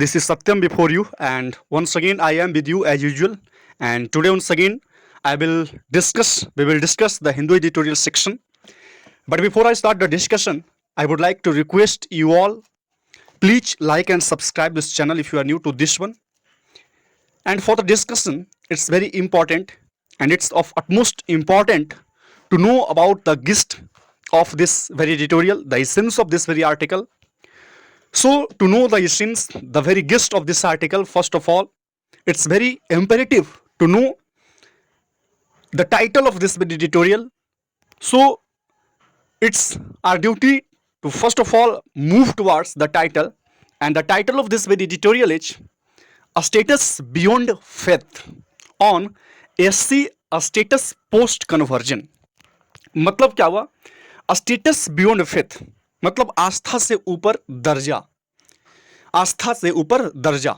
This is Satyam before you, and once again I am with you as usual. And today once again we will discuss the Hindu editorial section. But before I start the discussion, I would like to request you all, please like and subscribe this channel if you are new to this one. And for the discussion, it's very important and it's of utmost important to know about the gist of this very editorial, the essence of this very article. So, to know the essence, the very gist of this article, first of all, it's very imperative to know the title of this editorial. So, it's our duty to first of all move towards the title, and the title of this very editorial is A Status Beyond Faith on SC A Status Post Conversion. मतलब क्या हुआ? A Status Beyond Faith मतलब आस्था से ऊपर दर्जा, आस्था से ऊपर दर्जा।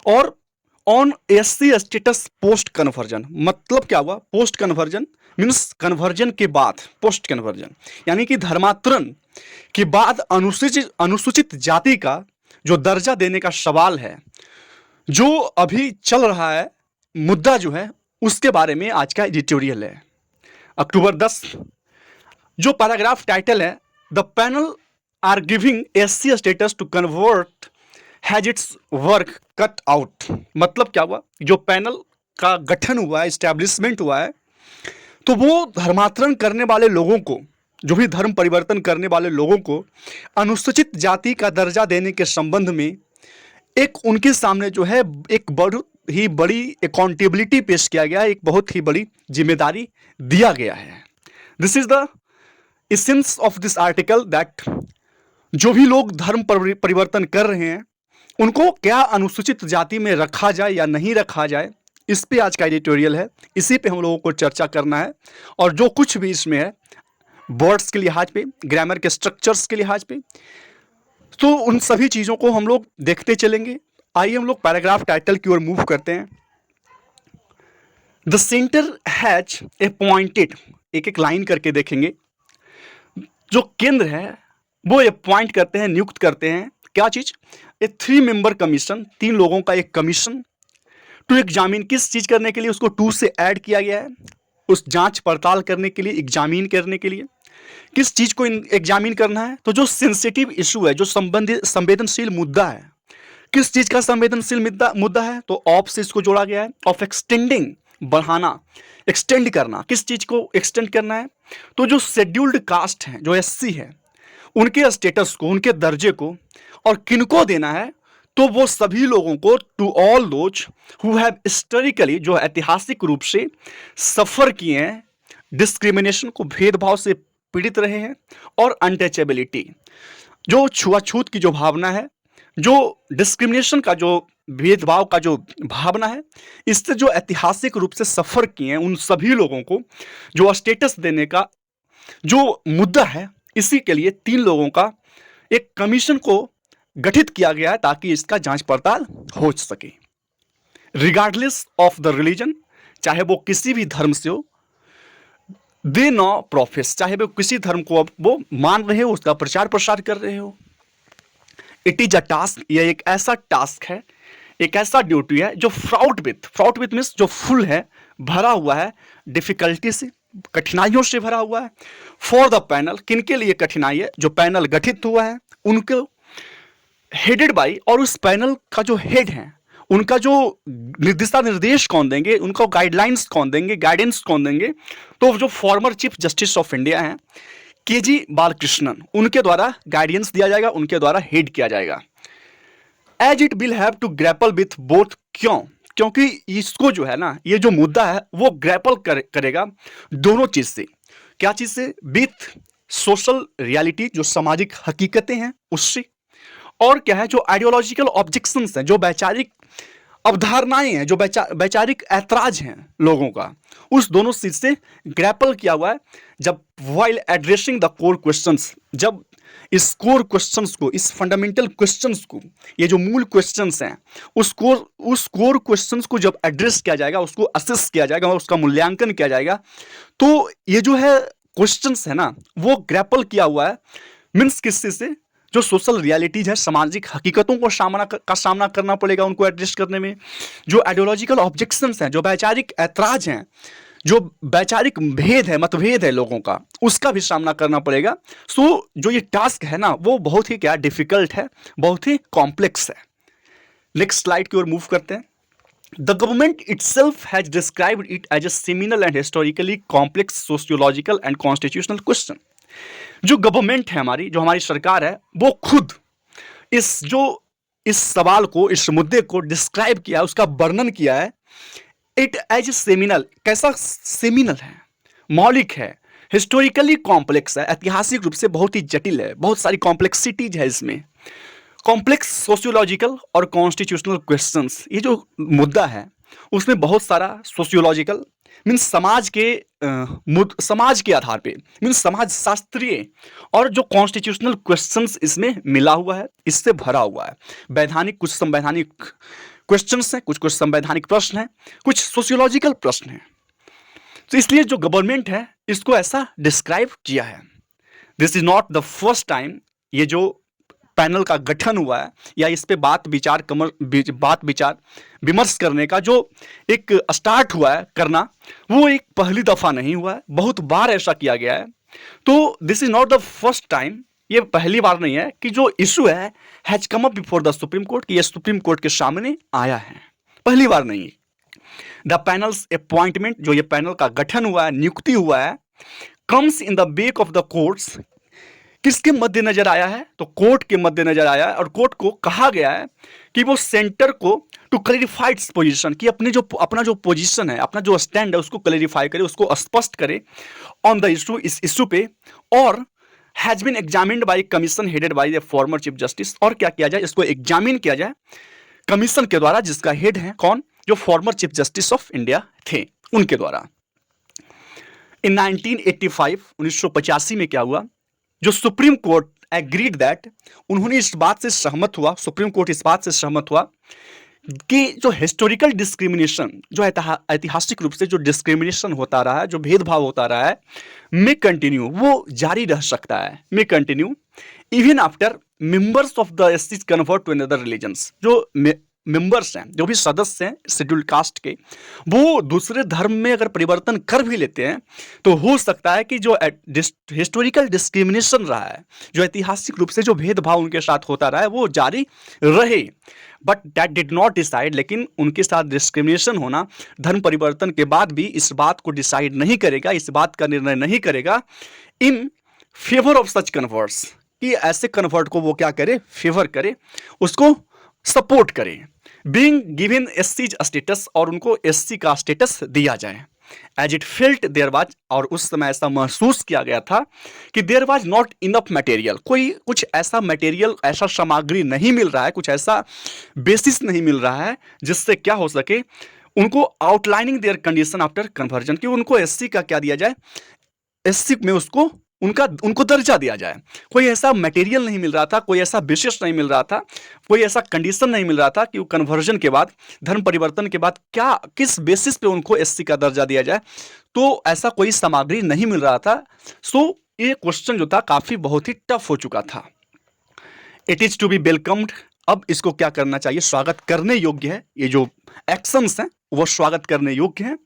और on SC status post conversion मतलब क्या हुआ? पोस्ट कन्वर्जन मीन्स कन्वर्जन के बाद, पोस्ट कन्वर्जन यानी कि धर्मांतरण के बाद अनुसूचित जाति का जो दर्जा देने का सवाल है, जो अभी चल रहा है मुद्दा जो है, उसके बारे में आज का एडिटोरियल है। अक्टूबर 10 जो पैराग्राफ टाइटल है, the panel are giving SC status to convert has its work cut out. मतलब क्या हुआ? जो पैनल का गठन हुआ है, इस्टेब्लिशमेंट हुआ है, तो वो धर्मांतरण करने वाले लोगों को, जो भी धर्म परिवर्तन करने वाले लोगों को अनुसूचित जाति का दर्जा देने के संबंध में एक उनके सामने जो है एक बहुत ही बड़ी अकाउंटेबिलिटी पेश किया गया है, एक बहुत ही बड़ी जिम्मेदारी दिया गया है। This is the essence of this article that जो भी लोग धर्म परिवर्तन कर रहे हैं उनको क्या अनुसूचित जाति में रखा जाए या नहीं रखा जाए, इस पे आज का एडिटोरियल है। इसी पे हम लोगों को चर्चा करना है, और जो कुछ भी इसमें है वर्ड्स के लिहाज पे, ग्रामर के स्ट्रक्चर्स के लिहाज पे, तो उन सभी चीज़ों को हम लोग देखते चलेंगे। आइए हम लोग पैराग्राफ टाइटल की ओर मूव करते हैं। द सेंटर हैज अपॉइंटेड, एक एक लाइन करके देखेंगे। जो केंद्र है वो अपॉइंट करते हैं, नियुक्त करते हैं क्या चीज? ए 3 मेंबर कमीशन, 3 लोगों का एक कमीशन टू एग्जामिन, किस चीज करने के लिए? उसको टू से ऐड किया गया है, उस जांच पड़ताल करने के लिए, एग्जामिन करने के लिए। किस चीज को एग्जामिन करना है? तो जो सेंसिटिव इशू है, जो संवेदनशील मुद्दा है, किस चीज का संवेदनशील मुद्दा है? तो ऑफ से इसको जोड़ा गया है, ऑफ एक्सटेंडिंग, बढ़ाना, एक्सटेंड करना। किस चीज को एक्सटेंड करना है? तो जो शेड्यूल्ड कास्ट है, जो एससी है, उनके स्टेटस को, उनके दर्जे को, और किनको देना है? तो वो सभी लोगों को, to all those who have historically, जो ऐतिहासिक रूप से सफर किए हैं, डिस्क्रिमिनेशन को, भेदभाव से पीड़ित रहे हैं, और अनटचेबिलिटी, जो छुआछूत की जो भावना है, जो डिस्क्रिमिनेशन का, जो भेदभाव का जो भावना है, इससे जो ऐतिहासिक रूप से सफर किए हैं, उन सभी लोगों को जो स्टेटस देने का जो मुद्दा है, इसी के लिए 3 लोगों का एक कमीशन को गठित किया गया है ताकि इसका जांच पड़ताल हो सके। रिगार्डलेस ऑफ द रिलीजन, चाहे वो किसी भी धर्म से हो, दे नो प्रोफेस, चाहे वो किसी धर्म को अब वो मान रहे हो, उसका प्रचार प्रसार कर रहे हो। इट इज अ टास्क, यह एक ऐसा टास्क है, एक ऐसा ड्यूटी है जो फ्राउट विथ मीन्स जो फुल है, भरा हुआ है डिफिकल्टी से, कठिनाइयों से भरा हुआ है। फॉर द पैनल, किनके लिए कठिनाई है? जो पैनल गठित हुआ है उनको, हेडेड बाई, और उस पैनल का जो हेड है, उनका जो दिशा निर्देश कौन देंगे, उनको गाइडलाइंस कौन देंगे, गाइडेंस कौन देंगे? तो जो farmer chief justice of India हैं केजी बालकृष्णन, उनके द्वारा गाइडेंस दिया जाएगा, उनके द्वारा हेड किया जाएगा। As it will have to grapple with both, क्यों? क्योंकि इसको जो है ना, ये जो मुद्दा है वो ग्रैपल करेगा दोनों चीज से। क्या चीज से? विथ सोशल रियलिटी, जो सामाजिक हकीकतें हैं उससे, और क्या है? जो आइडियोलॉजिकल ऑब्जेक्शंस हैं, जो वैचारिक अवधारणाएं हैं, जो वैचारिक ऐतराज हैं लोगों का, उस दोनों चीज से ग्रैपल किया हुआ है। जब while addressing the core questions, जब इस कोर क्वेश्चंस को, इस फंडामेंटल क्वेश्चंस को, ये जो मूल क्वेश्चंस हैं, उस कोर क्वेश्चंस को जब एड्रेस किया जाएगा, उसको असेस किया जाएगा, उसका मूल्यांकन किया जाएगा, तो ये जो है क्वेश्चंस है ना, वो ग्रैपल किया हुआ है। मीन्स किससे से? जो सोशल रियलिटीज है, सामाजिक हकीकतों को सामना करना पड़ेगा उनको एड्रेस करने में। जो आइडियोलॉजिकल ऑब्जेक्शंस हैं, जो वैचारिक ऐतराज हैं, जो वैचारिक भेद है, मतभेद है लोगों का, उसका भी सामना करना पड़ेगा। सो जो ये टास्क है ना, वो बहुत ही क्या डिफिकल्ट है, बहुत ही कॉम्प्लेक्स है। नेक्स्ट स्लाइड की ओर मूव करते हैं। The government itself has described it as a seminal and historically complex sociological and constitutional question. जो गवर्नमेंट है हमारी, जो हमारी सरकार है, वो खुद इस सवाल को, इस मुद्दे को डिस्क्राइब किया, उसका वर्णन किया है। इट एज ए सेमिनल, कैसा सेमिनल है, मौलिक है, हिस्टोरिकली कॉम्प्लेक्स है, ऐतिहासिक रूप से बहुत ही जटिल है, बहुत सारी कॉम्प्लेक्सिटीज है इसमें, कॉम्प्लेक्स सोशियोलॉजिकल और कॉन्स्टिट्यूशनल क्वेश्चंस। ये जो मुद्दा है उसमें बहुत सारा सोशियोलॉजिकल मीन्स समाज के आधार पे, मीन्स समाज शास्त्रीय, और जो कॉन्स्टिट्यूशनल क्वेश्चंस इसमें मिला हुआ है, इससे भरा हुआ है। वैधानिक, कुछ संवैधानिक क्वेश्चंस हैं, कुछ संवैधानिक प्रश्न हैं, कुछ सोशियोलॉजिकल प्रश्न हैं। तो इसलिए जो गवर्नमेंट है इसको ऐसा डिस्क्राइब किया है। This is not the first time ये जो पैनल का गठन हुआ है, या इस पे बात विचार विमर्श करने का जो एक स्टार्ट हुआ है करना, वो एक पहली दफा नहीं हुआ है, बहुत बार ऐसा किया गया है। तो this is not the first time, ये पहली बार नहीं है कि जो इशू है has come up before the supreme court, कि ये सुप्रीम कोर्ट के सामने आया है, पहली बार नहीं है। द पैनल्स अपॉइंटमेंट, जो ये पैनल का गठन हुआ है, नियुक्ति हुआ है, comes in the wake of the courts, किसके मद्देनजर आया है, तो कोर्ट के मद्देनजर आया है। और कोर्ट को कहा गया है कि वो सेंटर को टू क्लैरिफाई इट्स पोजीशन, कि अपना जो पोजीशन है, अपना जो स्टैंड है, उसको क्लैरिफाई करे, उसको स्पष्ट करे ऑन द इशू, इस इशू पे। और has been examined by commission headed by the former chief justice, और क्या किया जाए, इसको एग्जामिन किया जाए कमीशन के द्वारा, जिसका हेड है कौन, जो farmer chief justice of India थे, उनके द्वारा। इन 1985 में क्या हुआ, जो सुप्रीम कोर्ट एग्रीड दैट, उन्होंने इस बात से सहमत हुआ, सुप्रीम कोर्ट इस बात से सहमत हुआ कि जो हिस्टोरिकल डिस्क्रिमिनेशन, जो ऐतिहासिक रूप से जो डिस्क्रिमिनेशन होता रहा है, जो भेदभाव होता रहा है, मे कंटिन्यू, वो जारी रह सकता है, may continue even after members of the SC convert to another religions. जो मेंबर्स हैं, जो भी सदस्य हैं शेड्यूल्ड कास्ट के, वो दूसरे धर्म में अगर परिवर्तन कर भी लेते हैं, तो हो सकता है कि जो हिस्टोरिकल डिस्क्रिमिनेशन रहा है, जो ऐतिहासिक रूप से जो भेदभाव उनके साथ होता रहा है, वो जारी रहे। But that did not decide, लेकिन उनके साथ डिस्क्रिमिनेशन होना धर्म परिवर्तन के बाद भी इस बात को डिसाइड नहीं करेगा, इस बात का निर्णय नहीं करेगा in favour of such converts, कि ऐसे कन्वर्ट को वो क्या करे, फेवर करे, उसको सपोर्ट करें, बीइंग गिवन एससी स्टेटस, और उनको एससी का स्टेटस दिया जाए। As it felt there was, और उस समय ऐसा महसूस किया गया था कि there was not enough material, कुछ ऐसा मटेरियल, ऐसा सामग्री नहीं मिल रहा है, कुछ ऐसा बेसिस नहीं मिल रहा है जिससे क्या हो सके, उनको outlining there condition after conversion, कि उनको एससी का क्या दिया जाए, एससी में उसको उनको दर्जा दिया जाए। कोई ऐसा मटेरियल नहीं मिल रहा था, कोई ऐसा बेसिस नहीं मिल रहा था, कोई ऐसा कंडीशन नहीं मिल रहा था कि वो कन्वर्जन के बाद, धर्म परिवर्तन के बाद क्या, किस बेसिस पे उनको एससी का दर्जा दिया जाए, तो ऐसा कोई सामग्री नहीं मिल रहा था। सो ये क्वेश्चन जो था काफी बहुत ही टफ हो चुका था। It is to be welcomed, अब इसको क्या करना चाहिए, स्वागत करने योग्य है, ये जो एक्शंस हैं वो स्वागत करने योग्य हैं।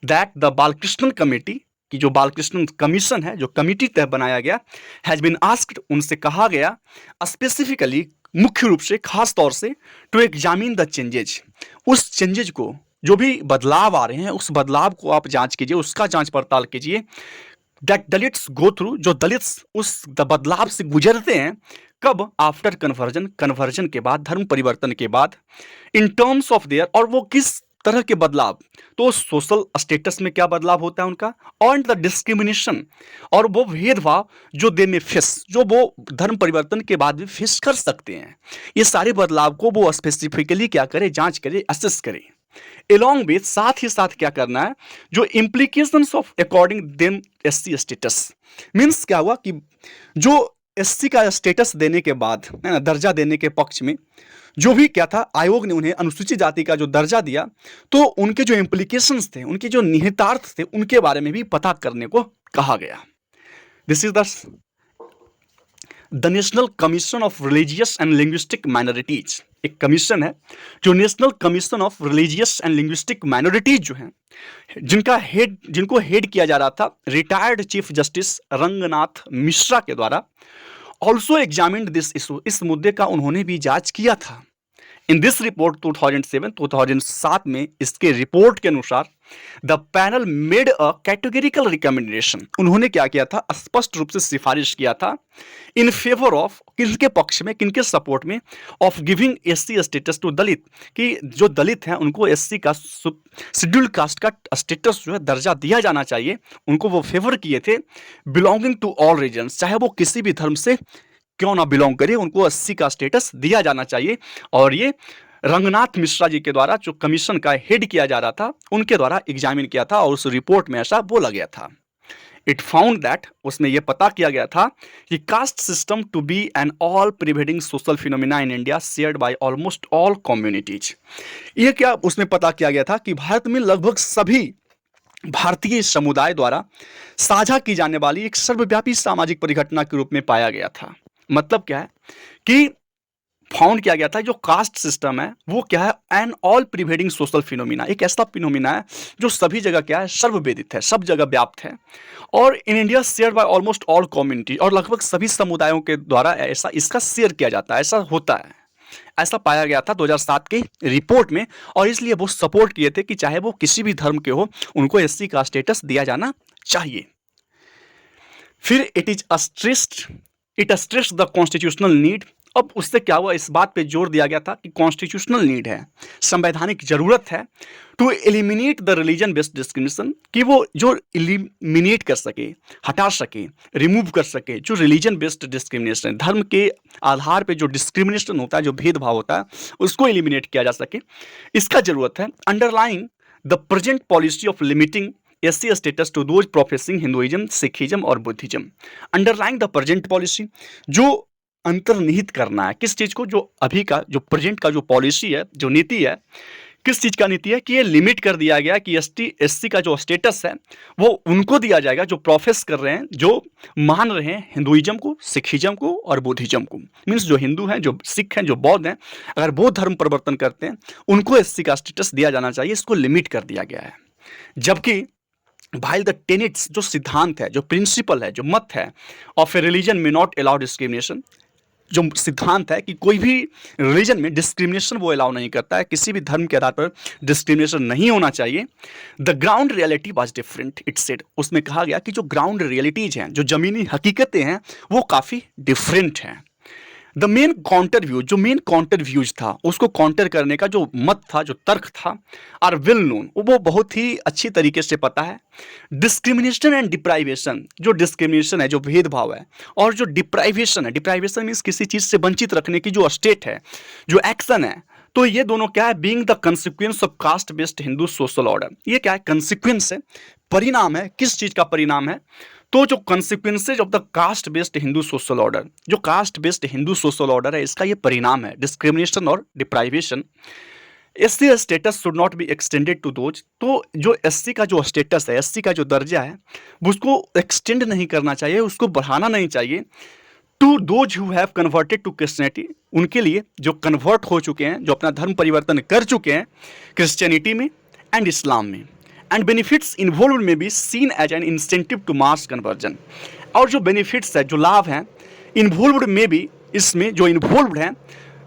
दैट द बालकृष्णन कमेटी, कि जो बालकृष्णन कमीशन है, जो कमिटी तय बनाया गया, हैज बीन आस्क्ड, उनसे कहा गया स्पेसिफिकली, मुख्य रूप से, खास तौर से, टू एग्जामिन द चेंजेज, उस चेंजेज को, जो भी बदलाव आ रहे हैं, उस बदलाव को आप जांच कीजिए, उसका जांच पड़ताल कीजिए। दैट दलित्स गो थ्रू, जो दलित उस बदलाव से गुजरते हैं, कब, आफ्टर कन्वर्जन के बाद, धर्म परिवर्तन के बाद, इन टर्म्स ऑफ देयर, और वो किस तरह के बदलाव, तो सोशल स्टेटस में क्या बदलाव होता है उनका, और द डिस्क्रिमिनेशन, और वो भेदभाव जो दे में फेस, जो वो धर्म परिवर्तन के बाद भी फेस कर सकते हैं, ये सारे बदलाव को वो स्पेसिफिकली क्या करे, जांच करे, असेस करे। एलोंग विथ, साथ ही साथ क्या करना है, जो implications of according them SC status, means क्या हुआ कि जो एससी का स्टेटस देने के बाद, है ना, दर्जा देने के पक्ष में जो भी क्या था, आयोग ने उन्हें अनुसूचित जाति का जो दर्जा दिया, तो उनके जो इम्प्लीकेशंस थे, उनके जो निहितार्थ थे, उनके बारे में भी पता करने को कहा गया। This is the the national commission of religious and linguistic minorities, एक कमीशन है जो national commission of religious and linguistic minorities जो है, जिनको हेड किया जा रहा था retired chief justice Ranganath Mishra के द्वारा, ऑल्सो एग्जामिन्ड दिस इशू, इस मुद्दे का उन्होंने भी जांच किया था। इन दिस रिपोर्ट 2007 में इसके रिपोर्ट के अनुसार the panel made a categorical recommendation, उन्होंने क्या किया था, स्पष्ट रूप से सिफारिश किया था इन फेवर ऑफ, किनके पक्ष में, किनके सपोर्ट में, of giving SC status to Dalit, कि जो दलित हैं उनको एससी का शेड्यूल कास्ट का स्टेटस जो है दर्जा दिया जाना चाहिए, उनको वो फेवर किए थे। बिलोंगिंग टू ऑल रीजन्स, चाहे वो किसी भी धर्म से क्यों ना बिलोंग करे, उनको एससी का स्टेटस दिया जाना चाहिए। और ये रंगनाथ मिश्रा जी के द्वारा, जो कमीशन का हेड किया जा रहा था, उनके द्वारा एग्जामिन किया था और उस रिपोर्ट में ऐसा बोला गया था। इट फाउंड दैट, उसमें यह पता किया गया था कि caste system to be an all pervading social phenomena in India shared by almost all communities. ये क्या उसमें पता किया गया था कि भारत में लगभग सभी भारतीय समुदाय द्वारा साझा की जाने वाली एक सर्वव्यापी सामाजिक परिघटना के रूप में पाया गया था। मतलब क्या है कि फाउंड किया गया था जो कास्ट सिस्टम है वो क्या है, an all pervading social phenomena, एक ऐसा फिनोमिना है जो सभी जगह क्या है, सर्ववेदित है, सब जगह व्याप्त है। और in India share bye almost all community, और लगभग सभी समुदायों के द्वारा ऐसा इसका शेयर किया जाता है, ऐसा होता है, ऐसा पाया गया था 2007 की रिपोर्ट में। और इसलिए वो सपोर्ट किए थे कि चाहे वो किसी भी धर्म के हो, उनको एससी का स्टेटस दिया जाना चाहिए। फिर it stressed the constitutional need. अब उससे क्या हुआ, इस बात पे जोर दिया गया था कि कॉन्स्टिट्यूशनल नीड है, संवैधानिक जरूरत है, to eliminate the religion based discrimination, कि वो जो एलिमिनेट कर सके, हटा सके, रिमूव कर सके जो रिलीजन बेस्ड डिस्क्रिमिनेशन, धर्म के आधार पे जो डिस्क्रिमिनेशन होता है, जो भेदभाव होता है, उसको एलिमिनेट किया जा सके, इसका जरूरत है। Underlying the present policy of limiting SC status to those professing Hinduism, Sikhism और Buddhism. Underlying the present policy, जो अंतर्निहित करना है किस चीज को, जो अभी का जो प्रेजेंट का जो पॉलिसी है, जो नीति है, किस चीज का नीति है कि ये लिमिट कर दिया गया कि एससी का जो स्टेटस है वो उनको दिया जाएगा जो प्रोफेस कर रहे हैं, जो मान रहे हैं हिंदुइज्म को, सिखिज्म को और बुद्धिज्म को। मीन्स जो हिंदू हैं, जो सिख हैं, जो बौद्ध हैं, अगर बौद्ध धर्म परिवर्तन करते हैं उनको एससी का स्टेटस दिया जाना चाहिए, इसको लिमिट कर दिया गया है। जबकि भाई द टेनेट्स, जो सिद्धांत है, जो प्रिंसिपल है, जो मत है of A religion may not allow discrimination, जो सिद्धांत है कि कोई भी रिलीजन में डिस्क्रिमिनेशन वो अलाउ नहीं करता है, किसी भी धर्म के आधार पर डिस्क्रिमिनेशन नहीं होना चाहिए। The ground reality was different, it said, उसमें कहा गया कि जो ग्राउंड रियलिटीज हैं, जो जमीनी हकीकतें हैं, वो काफ़ी डिफरेंट हैं। द मेन काउंटर व्यू, जो मेन काउंटर व्यूज था, उसको काउंटर करने का जो मत था, जो तर्क था, आर वेल नोन, वो बहुत ही अच्छी तरीके से पता है। डिस्क्रिमिनेशन एंड डिप्राइवेशन, जो डिस्क्रिमिनेशन है, जो भेदभाव है, और जो डिप्राइवेशन है, डिप्राइवेशन मीन्स किसी चीज़ से वंचित रखने की जो स्टेट है, जो एक्शन है, तो ये दोनों क्या है, being the consequence of cast based Hindu social order. ये क्या है, कंसिक्वेंस है, परिणाम है, किस चीज़ का परिणाम है, तो जो consequences of the caste based Hindu social order, जो caste based Hindu social order है, इसका ये परिणाम है, डिस्क्रिमिनेशन और deprivation. SC status should not be extended to those, तो जो एससी का जो स्टेटस है, एससी का जो दर्जा है, उसको एक्सटेंड नहीं करना चाहिए, उसको बढ़ाना नहीं चाहिए। To those who have converted to Christianity, उनके लिए जो कन्वर्ट हो चुके हैं, जो अपना धर्म परिवर्तन कर चुके हैं क्रिश्चियनिटी में एंड इस्लाम में, and benefits involve may be seen as an incentive to mass conversion, और जो बेनिफिट्स है, जो लाभ हैं इन्वॉल्व्ड में भी, इसमें जो इन्वॉल्व्ड हैं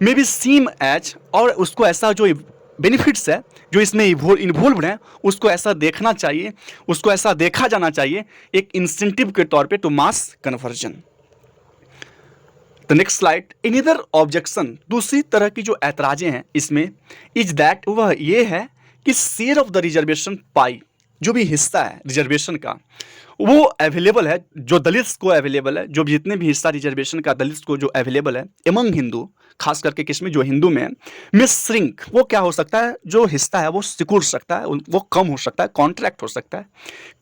में बी सीन एज, और उसको ऐसा जो बेनिफिट्स है जो इसमें इन्वॉल्व्ड हैं, उसको ऐसा देखना चाहिए, उसको ऐसा देखा जाना चाहिए एक इंसेंटिव के तौर पे to mass conversion. The next slide, another objection, दूसरी तरह की जो ऐतराजें हैं इसमें, इज दैट, वह ये है कि शेयर ऑफ द रिजर्वेशन पाई, जो भी हिस्सा है रिजर्वेशन का, वो अवेलेबल है, जो दलित को अवेलेबल है, जो जितने भी हिस्सा रिजर्वेशन का दलित को जो अवेलेबल है एमंग हिंदू, खास करके किसमें, जो हिंदू में श्रिंक, वो क्या हो सकता है, जो हिस्सा है वो सिकुड़ सकता है, वो कम हो सकता है, कॉन्ट्रैक्ट हो सकता है।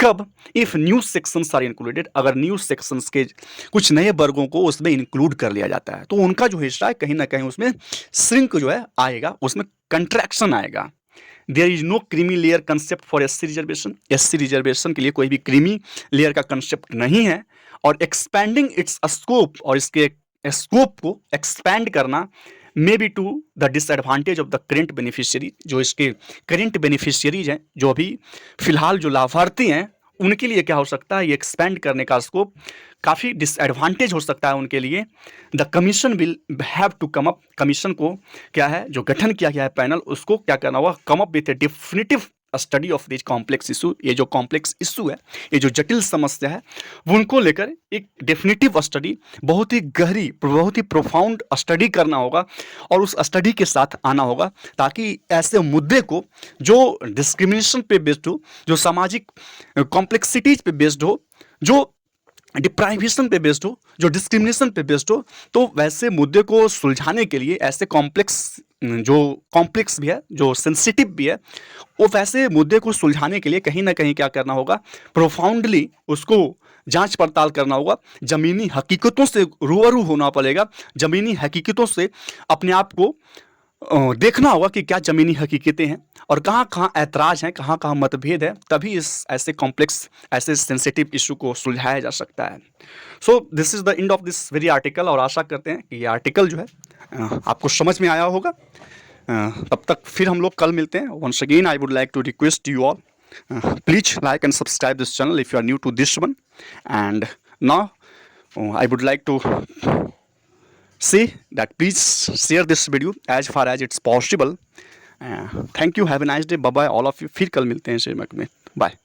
कब, if new sections are included, अगर न्यू सेक्शंस के कुछ नए वर्गों को उसमें इंक्लूड कर लिया जाता है, तो उनका जो हिस्सा है कहीं ना कहीं उसमें श्रिंक जो है आएगा, उसमें कंट्रैक्शन आएगा। There is no creamy layer concept for SC reservation, SC reservation के लिए कोई भी क्रीमी लेयर का कंसेप्ट नहीं है। और एक्सपैंडिंग इट्स स्कोप, और इसके स्कोप को एक्सपैंड करना may be to the disadvantage of the current beneficiary. जो इसके करेंट बेनिफिशियरीज हैं, जो अभी फिलहाल जो लाभार्थी हैं, उनके लिए क्या हो सकता है, ये एक्सपैंड करने का स्कोप काफ़ी डिसएडवांटेज हो सकता है उनके लिए। The commission will have to come up, commission को क्या है, जो गठन किया गया है पैनल, उसको क्या करना होगा, come up with A definitive study of this complex issue. ये जो कॉम्प्लेक्स इशू है, ये जो जटिल समस्या है, वो उनको लेकर एक डेफिनेटिव स्टडी, बहुत ही गहरी, बहुत ही प्रोफाउंड स्टडी करना होगा और उस स्टडी के साथ आना होगा, ताकि ऐसे मुद्दे को जो डिस्क्रिमिनेशन पे बेस्ड हो, जो सामाजिक कॉम्प्लेक्सिटीज पे बेस्ड हो, जो डिप्राइवेशन पे बेस्ड हो, जो डिस्क्रिमिनेशन पे बेस्ड हो, तो वैसे मुद्दे को सुलझाने के लिए ऐसे जो कॉम्प्लेक्स भी है, जो सेंसिटिव भी है, वो वैसे मुद्दे को सुलझाने के लिए कहीं ना कहीं क्या करना होगा, प्रोफाउंडली उसको जांच पड़ताल करना होगा, ज़मीनी हकीकतों से रूबरू होना पड़ेगा, ज़मीनी हकीकतों से अपने आप को देखना होगा कि क्या ज़मीनी हकीकतें हैं और कहाँ कहाँ ऐतराज़ हैं, कहाँ कहाँ मतभेद है, तभी इस ऐसे कॉम्प्लेक्स, ऐसे सेंसिटिव इशू को सुलझाया जा सकता है। So this is the end of this very article, और आशा करते हैं कि ये आर्टिकल जो है आपको समझ में आया होगा। तब तक फिर हम लोग कल मिलते हैं। Once again I would like to request you all, please like and subscribe this channel if you are new to this one, and now I would like to say that please share this video as far as it's possible. Thank you, have a nice day, bye bye all of you। फिर कल मिलते हैं शेमक में, bye.